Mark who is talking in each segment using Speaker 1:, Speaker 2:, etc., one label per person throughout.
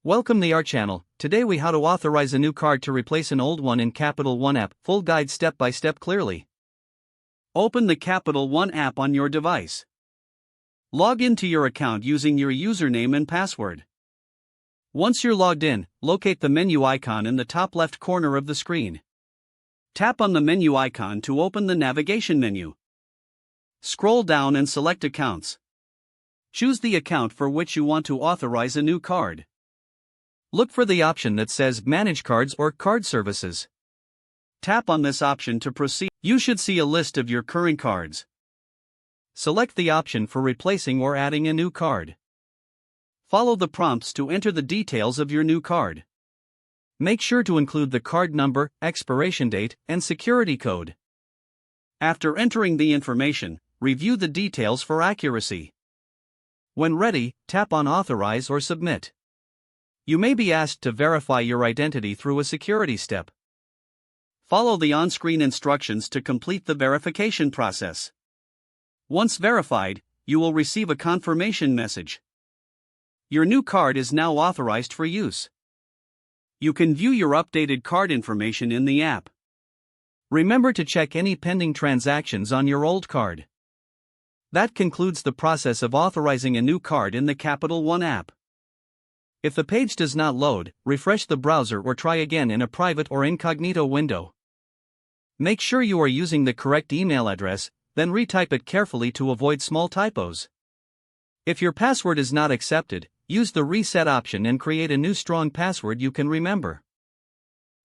Speaker 1: Welcome to our channel. Today we how to authorize a new card to replace an old one in Capital One app. Full guide step by step clearly. Open the Capital One app on your device. Log into your account using your username and password. Once you're logged in, locate the menu icon in the top left corner of the screen. Tap on the menu icon to open the navigation menu. Scroll down and select Accounts. Choose the account for which you want to authorize a new card. Look for the option that says Manage Cards or Card Services. Tap on this option to proceed. You should see a list of your current cards. Select the option for replacing or adding a new card. Follow the prompts to enter the details of your new card. Make sure to include the card number, expiration date, and security code. After entering the information, review the details for accuracy. When ready, tap on Authorize or Submit. You may be asked to verify your identity through a security step. Follow the on-screen instructions to complete the verification process. Once verified, you will receive a confirmation message. Your new card is now authorized for use. You can view your updated card information in the app. Remember to check any pending transactions on your old card. That concludes the process of authorizing a new card in the Capital One app. If the page does not load, refresh the browser or try again in a private or incognito window. Make sure you are using the correct email address, then retype it carefully to avoid small typos. If your password is not accepted, use the reset option and create a new strong password you can remember.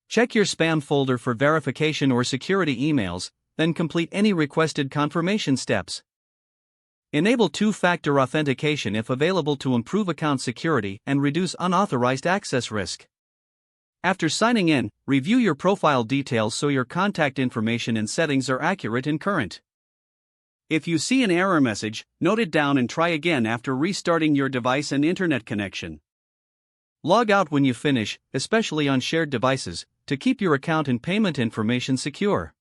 Speaker 1: Check your spam folder for verification or security emails, then complete any requested confirmation steps. Enable two-factor authentication if available to improve account security and reduce unauthorized access risk. After signing in, review your profile details so your contact information and settings are accurate and current. If you see an error message, note it down and try again after restarting your device and internet connection. Log out when you finish, especially on shared devices, to keep your account and payment information secure.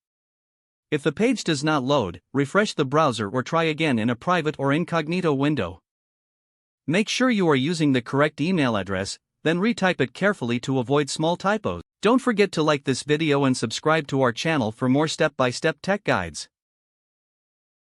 Speaker 1: If the page does not load, refresh the browser or try again in a private or incognito window. Make sure you are using the correct email address, then retype it carefully to avoid small typos. Don't forget to like this video and subscribe to our channel for more step-by-step tech guides.